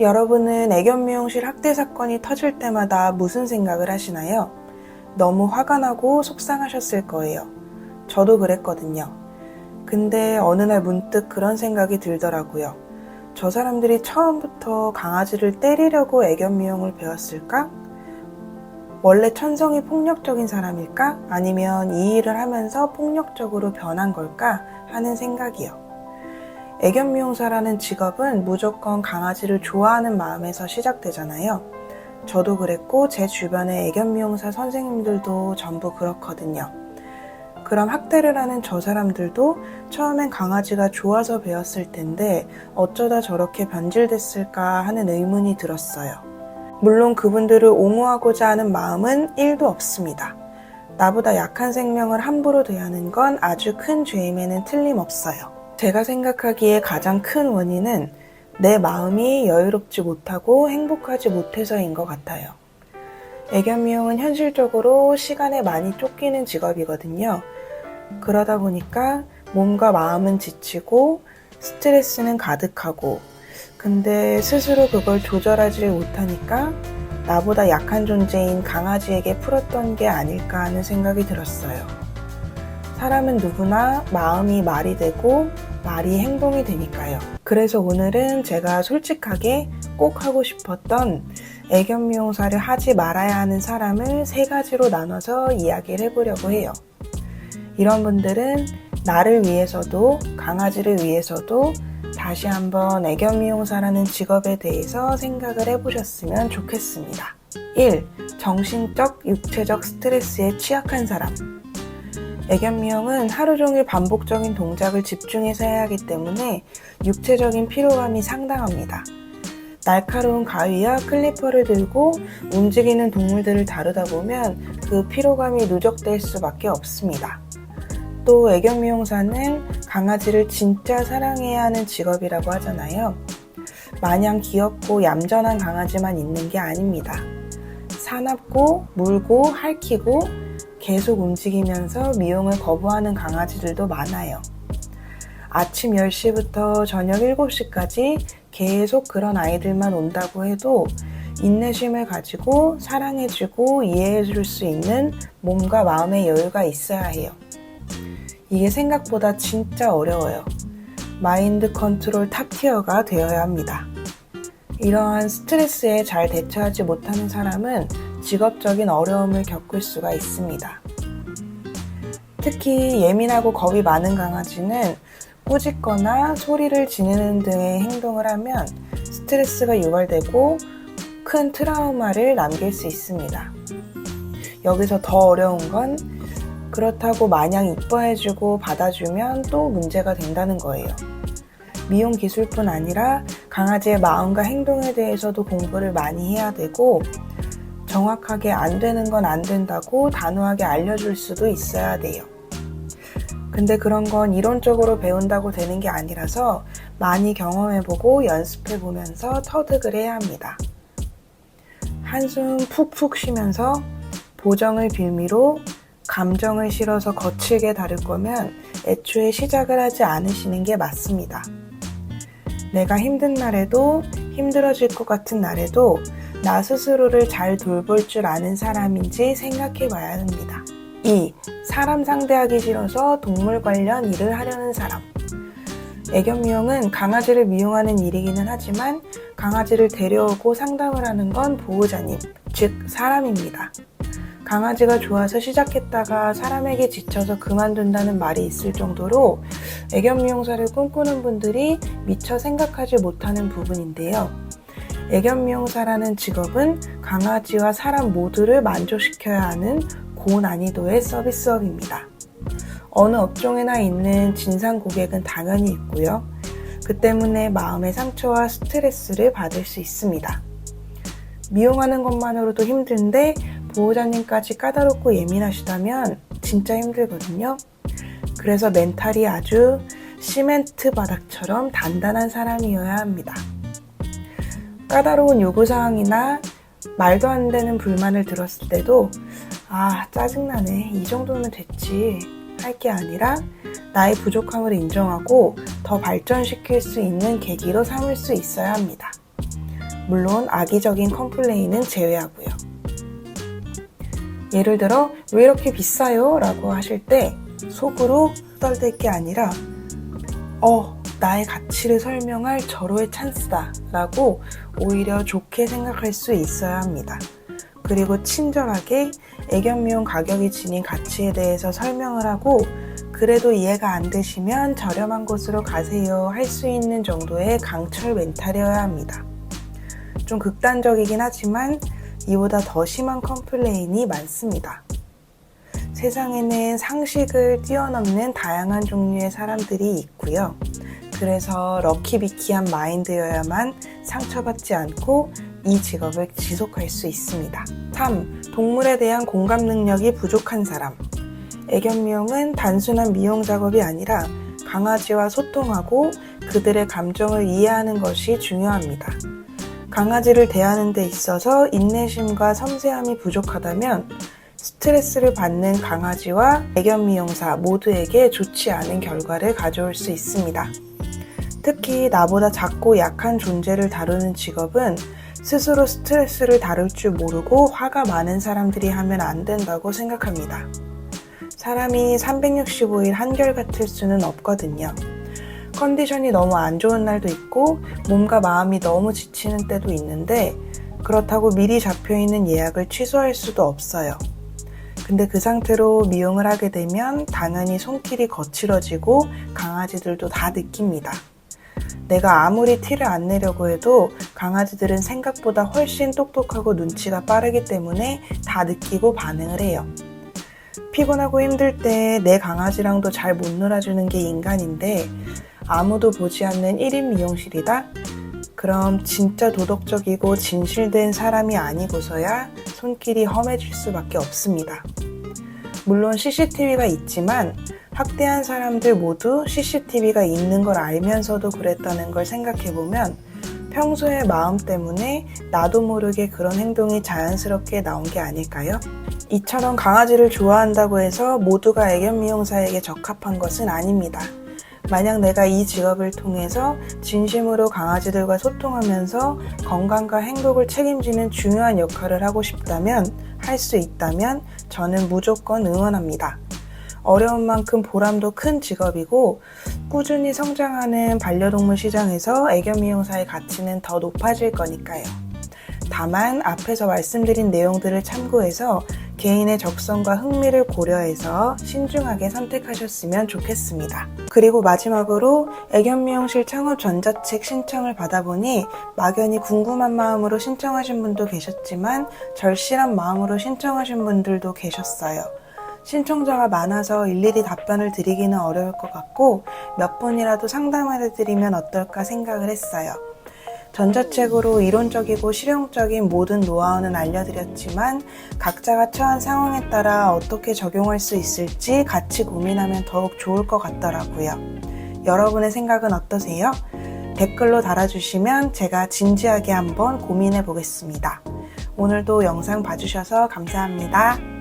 여러분은 애견 미용실 학대 사건이 터질 때마다 무슨 생각을 하시나요? 너무 화가 나고 속상하셨을 거예요. 저도 그랬거든요. 근데 어느 날 문득 그런 생각이 들더라고요. 저 사람들이 처음부터 강아지를 때리려고 애견 미용을 배웠을까? 원래 천성이 폭력적인 사람일까? 아니면 이 일을 하면서 폭력적으로 변한 걸까? 하는 생각이요. 애견 미용사라는 직업은 무조건 강아지를 좋아하는 마음에서 시작되잖아요. 저도 그랬고 제 주변의 애견 미용사 선생님들도 전부 그렇거든요. 그럼 학대를 하는 저 사람들도 처음엔 강아지가 좋아서 배웠을 텐데 어쩌다 저렇게 변질됐을까 하는 의문이 들었어요. 물론 그분들을 옹호하고자 하는 마음은 1도 없습니다. 나보다 약한 생명을 함부로 대하는 건 아주 큰 죄임에는 틀림없어요. 제가 생각하기에 가장 큰 원인은 내 마음이 여유롭지 못하고 행복하지 못해서인 것 같아요. 애견 미용은 현실적으로 시간에 많이 쫓기는 직업이거든요. 그러다 보니까 몸과 마음은 지치고 스트레스는 가득하고, 근데 스스로 그걸 조절하지 못하니까 나보다 약한 존재인 강아지에게 풀었던 게 아닐까 하는 생각이 들었어요. 사람은 누구나 마음이 말이 되고 말이 행동이 되니까요. 그래서 오늘은 제가 솔직하게 꼭 하고 싶었던 애견 미용사를 하지 말아야 하는 사람을 3가지로 나눠서 이야기를 해보려고 해요. 이런 분들은 나를 위해서도 강아지를 위해서도 다시 한번 애견 미용사라는 직업에 대해서 생각을 해보셨으면 좋겠습니다. 1. 정신적, 육체적 스트레스에 취약한 사람. 애견 미용은 하루 종일 반복적인 동작을 집중해서 해야 하기 때문에 육체적인 피로감이 상당합니다. 날카로운 가위와 클리퍼를 들고 움직이는 동물들을 다루다 보면 그 피로감이 누적될 수밖에 없습니다. 또 애견 미용사는 강아지를 진짜 사랑해야 하는 직업이라고 하잖아요. 마냥 귀엽고 얌전한 강아지만 있는 게 아닙니다. 사납고 물고 핥히고 계속 움직이면서 미용을 거부하는 강아지들도 많아요. 아침 10시부터 저녁 7시까지 계속 그런 아이들만 온다고 해도 인내심을 가지고 사랑해주고 이해해줄 수 있는 몸과 마음의 여유가 있어야 해요. 이게 생각보다 진짜 어려워요. 마인드 컨트롤 탑티어가 되어야 합니다. 이러한 스트레스에 잘 대처하지 못하는 사람은 직업적인 어려움을 겪을 수가 있습니다. 특히 예민하고 겁이 많은 강아지는 꾸짖거나 소리를 지르는 등의 행동을 하면 스트레스가 유발되고 큰 트라우마를 남길 수 있습니다. 여기서 더 어려운 건 그렇다고 마냥 이뻐해주고 받아주면 또 문제가 된다는 거예요. 미용 기술뿐 아니라 강아지의 마음과 행동에 대해서도 공부를 많이 해야 되고 정확하게 안 되는 건 안 된다고 단호하게 알려줄 수도 있어야 돼요. 근데 그런 건 이론적으로 배운다고 되는 게 아니라서 많이 경험해보고 연습해보면서 터득을 해야 합니다. 한숨 푹푹 쉬면서 보정을 빌미로 감정을 실어서 거칠게 다룰 거면 애초에 시작을 하지 않으시는 게 맞습니다. 내가 힘든 날에도 힘들어질 것 같은 날에도 나 스스로를 잘 돌볼 줄 아는 사람인지 생각해 봐야 합니다. 2. 사람 상대하기 싫어서 동물 관련 일을 하려는 사람. 애견 미용은 강아지를 미용하는 일이기는 하지만 강아지를 데려오고 상담을 하는 건 보호자님, 즉 사람입니다. 강아지가 좋아서 시작했다가 사람에게 지쳐서 그만둔다는 말이 있을 정도로 애견 미용사를 꿈꾸는 분들이 미처 생각하지 못하는 부분인데요. 애견 미용사라는 직업은 강아지와 사람 모두를 만족시켜야 하는 고난이도의 서비스업입니다. 어느 업종에나 있는 진상 고객은 당연히 있고요. 그 때문에 마음의 상처와 스트레스를 받을 수 있습니다. 미용하는 것만으로도 힘든데 보호자님까지 까다롭고 예민하시다면 진짜 힘들거든요. 그래서 멘탈이 아주 시멘트 바닥처럼 단단한 사람이어야 합니다. 까다로운 요구사항이나 말도 안 되는 불만을 들었을 때도 짜증나네, 이 정도면 됐지 할 게 아니라 나의 부족함을 인정하고 더 발전시킬 수 있는 계기로 삼을 수 있어야 합니다. 물론 악의적인 컴플레인은 제외하고요. 예를 들어 왜 이렇게 비싸요? 라고 하실 때 속으로 떨댈 게 아니라 나의 가치를 설명할 절호의 찬스다 라고 오히려 좋게 생각할 수 있어야 합니다. 그리고 친절하게 애견미용 가격이 지닌 가치에 대해서 설명을 하고 그래도 이해가 안 되시면 저렴한 곳으로 가세요 할 수 있는 정도의 강철 멘탈이어야 합니다. 좀 극단적이긴 하지만 이보다 더 심한 컴플레인이 많습니다. 세상에는 상식을 뛰어넘는 다양한 종류의 사람들이 있고요. 그래서 럭키비키한 마인드여야만 상처받지 않고 이 직업을 지속할 수 있습니다. 3. 동물에 대한 공감 능력이 부족한 사람. 애견미용은 단순한 미용 작업이 아니라 강아지와 소통하고 그들의 감정을 이해하는 것이 중요합니다. 강아지를 대하는 데 있어서 인내심과 섬세함이 부족하다면 스트레스를 받는 강아지와 애견미용사 모두에게 좋지 않은 결과를 가져올 수 있습니다. 특히 나보다 작고 약한 존재를 다루는 직업은 스스로 스트레스를 다룰 줄 모르고 화가 많은 사람들이 하면 안 된다고 생각합니다. 사람이 365일 한결같을 수는 없거든요. 컨디션이 너무 안 좋은 날도 있고 몸과 마음이 너무 지치는 때도 있는데 그렇다고 미리 잡혀있는 예약을 취소할 수도 없어요. 근데 그 상태로 미용을 하게 되면 당연히 손길이 거칠어지고 강아지들도 다 느낍니다. 내가 아무리 티를 안 내려고 해도 강아지들은 생각보다 훨씬 똑똑하고 눈치가 빠르기 때문에 다 느끼고 반응을 해요. 피곤하고 힘들 때 내 강아지랑도 잘 못 놀아주는 게 인간인데 아무도 보지 않는 1인 미용실이다? 그럼 진짜 도덕적이고 진실된 사람이 아니고서야 손길이 험해질 수밖에 없습니다. 물론 CCTV가 있지만 학대한 사람들 모두 CCTV가 있는 걸 알면서도 그랬다는 걸 생각해보면 평소의 마음 때문에 나도 모르게 그런 행동이 자연스럽게 나온 게 아닐까요? 이처럼 강아지를 좋아한다고 해서 모두가 애견미용사에게 적합한 것은 아닙니다. 만약 내가 이 직업을 통해서 진심으로 강아지들과 소통하면서 건강과 행복을 책임지는 중요한 역할을 하고 싶다면, 할 수 있다면 저는 무조건 응원합니다. 어려운 만큼 보람도 큰 직업이고 꾸준히 성장하는 반려동물 시장에서 애견미용사의 가치는 더 높아질 거니까요. 다만 앞에서 말씀드린 내용들을 참고해서 개인의 적성과 흥미를 고려해서 신중하게 선택하셨으면 좋겠습니다. 그리고 마지막으로 애견미용실 창업 전자책 신청을 받아보니 막연히 궁금한 마음으로 신청하신 분도 계셨지만 절실한 마음으로 신청하신 분들도 계셨어요. 신청자가 많아서 일일이 답변을 드리기는 어려울 것 같고 몇 분이라도 상담을 해드리면 어떨까 생각을 했어요. 전자책으로 이론적이고 실용적인 모든 노하우는 알려드렸지만 각자가 처한 상황에 따라 어떻게 적용할 수 있을지 같이 고민하면 더욱 좋을 것 같더라고요. 여러분의 생각은 어떠세요? 댓글로 달아주시면 제가 진지하게 한번 고민해 보겠습니다. 오늘도 영상 봐주셔서 감사합니다.